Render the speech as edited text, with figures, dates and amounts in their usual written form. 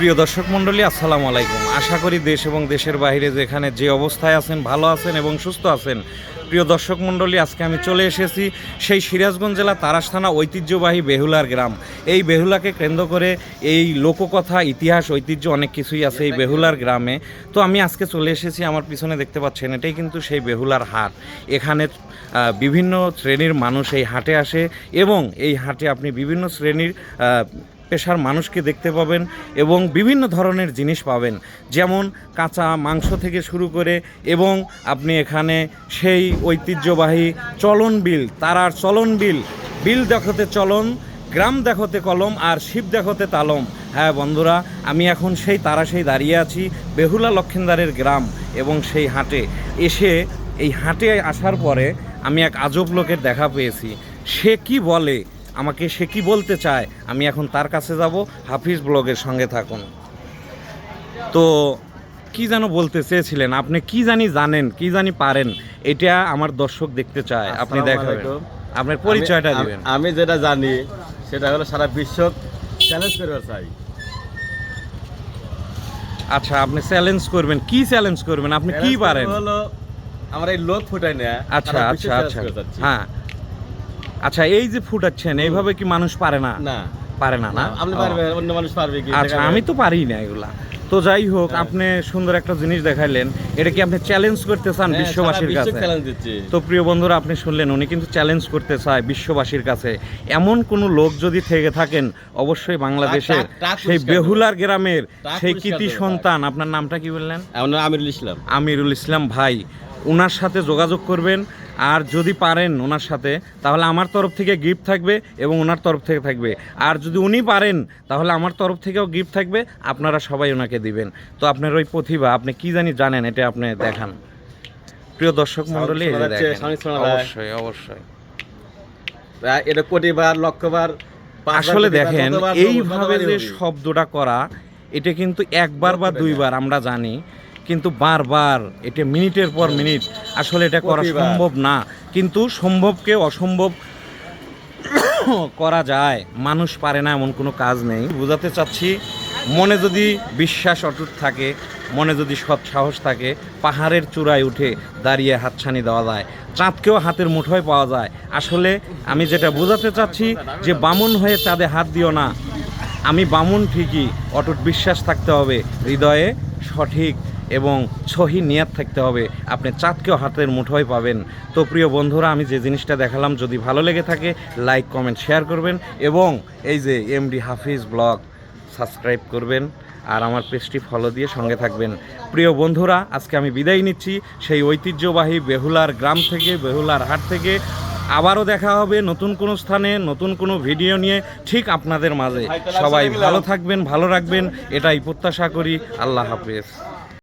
প্রিয় দর্শক মণ্ডলী, আসসালামু আলাইকুম। আশা করি দেশ এবং দেশের বাইরে যেখানে যে অবস্থায় আছেন ভালো আছেন এবং সুস্থ আছেন। প্রিয় দর্শক মণ্ডলী, আজকে আমি চলে এসেছি সেই সিরাজগঞ্জ জেলা তারাস থানা ঐতিহ্যবাহী বেহুলার গ্রাম। এই বেহুলাকে কেন্দ্র করে এই লোককথা, ইতিহাস, ঐতিহ্য অনেক কিছুই আছে এই বেহুলার গ্রামে। তো আমি আজকে চলে এসেছি, আমার পিছনে দেখতে পাচ্ছেন এটাই কিন্তু সেই বেহুলার হাট। এখানে বিভিন্ন শ্রেণীর মানুষ এই হাটে আসে এবং এই হাটে আপনি বিভিন্ন শ্রেণীর পেশার মানুষকে দেখতে পাবেন এবং বিভিন্ন ধরনের জিনিস পাবেন, যেমন কাঁচা মাংস থেকে শুরু করে, এবং আপনি এখানে সেই ঐতিহ্যবাহী চলন বিল, তারার চলন বিল, বিল দেখতে চলন, গ্রাম দেখতে কলম, আর শিব দেখতে তালম। হ্যাঁ বন্ধুরা, আমি এখন সেই তারাসেই দাঁড়িয়ে আছি, বেহুলা লক্ষিন্দারের গ্রাম। এবং সেই হাটে এসে, এই হাটে আসার পরে আমি এক আজব লোকের দেখা পেয়েছি। সে কি বলে, আমাকে সে কি বলতে চায়, আমি এখন তার কাছে যাব। হাফিজ ব্লগের সঙ্গে থাকুন। তো কি যেন বলতে চেয়েছিলেন আপনি? কি জানি জানেন, কি জানি পারেন, এটা আমার দর্শক দেখতে চায়। আপনি দেখাবেন, আপনার পরিচয়টা দিবেন। আমি যেটা জানি সেটা হলো সারা বিশ্ব চ্যালেঞ্জ করতে চাই। আচ্ছা, আপনি চ্যালেঞ্জ করবেন? কি চ্যালেঞ্জ করবেন? আপনি কি পারেন? হলো আমরা এই লোক ফুটাই না। আচ্ছা আচ্ছা আচ্ছা, হ্যাঁ আচ্ছা, এই যে ফুটাচ্ছেন এইভাবে কি মানুষ পারে না? না পারে না। না আপনি পারবেন, অন্য মানুষ পারবে কি? আচ্ছা, আমি তো পারি না এগুলা। তো যাই হোক, আপনি সুন্দর একটা জিনিস দেখাইলেন, এটা কি আপনি চ্যালেঞ্জ করতে চান বিশ্ববাসীর কাছে? তো প্রিয় বন্ধুরা, আপনি শুনলেন, উনি কিন্তু চ্যালেঞ্জ করতে চায় বিশ্ববাসীর কাছে। এমন কোনো লোক যদি থেকে থাকেন, অবশ্যই বাংলাদেশের সেই বেহুলার গ্রামের সেই কৃতি সন্তান, আপনার নামটা কি বললেন? আমিরুল ইসলাম। আমিরুল ইসলাম ভাই, ওনার সাথে যোগাযোগ করবেন। আর যদি পারেন ওনার সাথে, তাহলে আমার তরফ থেকে গিফট থাকবে এবং ওনার তরফ থেকে থাকবে। আর যদি উনি পারেন, তাহলে আমার তরফ থেকেও গিফট থাকবে, আপনারা সবাই ওনাকে দিবেন। তো আপনার ওই প্রতিভা, আপনি কি জানি জানেন, এটা আপনি দেখান। প্রিয় দর্শক মণ্ডলী, অবশ্যই অবশ্যই এটা কোটিবার, লক্ষবার, আসলে দেখেন, এইভাবে যে শব্দটা করা, এটা কিন্তু একবার বা দুইবার আমরা জানি, কিন্তু বারবার, এটা মিনিটের পর মিনিট, আসলে এটা করা সম্ভব না। কিন্তু সম্ভবকে অসম্ভব করা যায়, মানুষ পারে না এমন কোনো কাজ নেই। বোঝাতে চাচ্ছি, মনে যদি বিশ্বাস অটুট থাকে, মনে যদি সৎ সাহস থাকে, পাহাড়ের চূড়ায় উঠে দাঁড়িয়ে হাতছানি দেওয়া যায়, চাঁদকেও হাতের মুঠোয় পাওয়া যায়। আসলে আমি যেটা বোঝাতে চাচ্ছি, যে বামুন হয়ে চাঁদে হাত দিও না। আমি বামুন ঠিকই, অটুট বিশ্বাস থাকতে হবে হৃদয়ে, সঠিক এবং সহি নিয়াত থাকতে হবে, আপনি চাঁদকেও হাতের মুঠোয় পাবেন। তো প্রিয় বন্ধুরা, আমি যে জিনিসটা দেখালাম, যদি ভালো লেগে থাকে লাইক, কমেন্ট, শেয়ার করবেন এবং এই যে এমডি হাফিজ ব্লগ সাবস্ক্রাইব করবেন আর আমার পেজটি ফলো দিয়ে সঙ্গে থাকবেন। প্রিয় বন্ধুরা, আজকে আমি বিদায় নিচ্ছি সেই ঐতিহ্যবাহী বেহুলার গ্রাম থেকে, বেহুলার হাট থেকে। আবারও দেখা হবে নতুন কোনো স্থানে, নতুন কোনো ভিডিও নিয়ে, ঠিক আপনাদের মাঝে। সবাই ভালো থাকবেন, ভালো রাখবেন, এটাই প্রত্যাশা করি। আল্লাহ হাফেজ।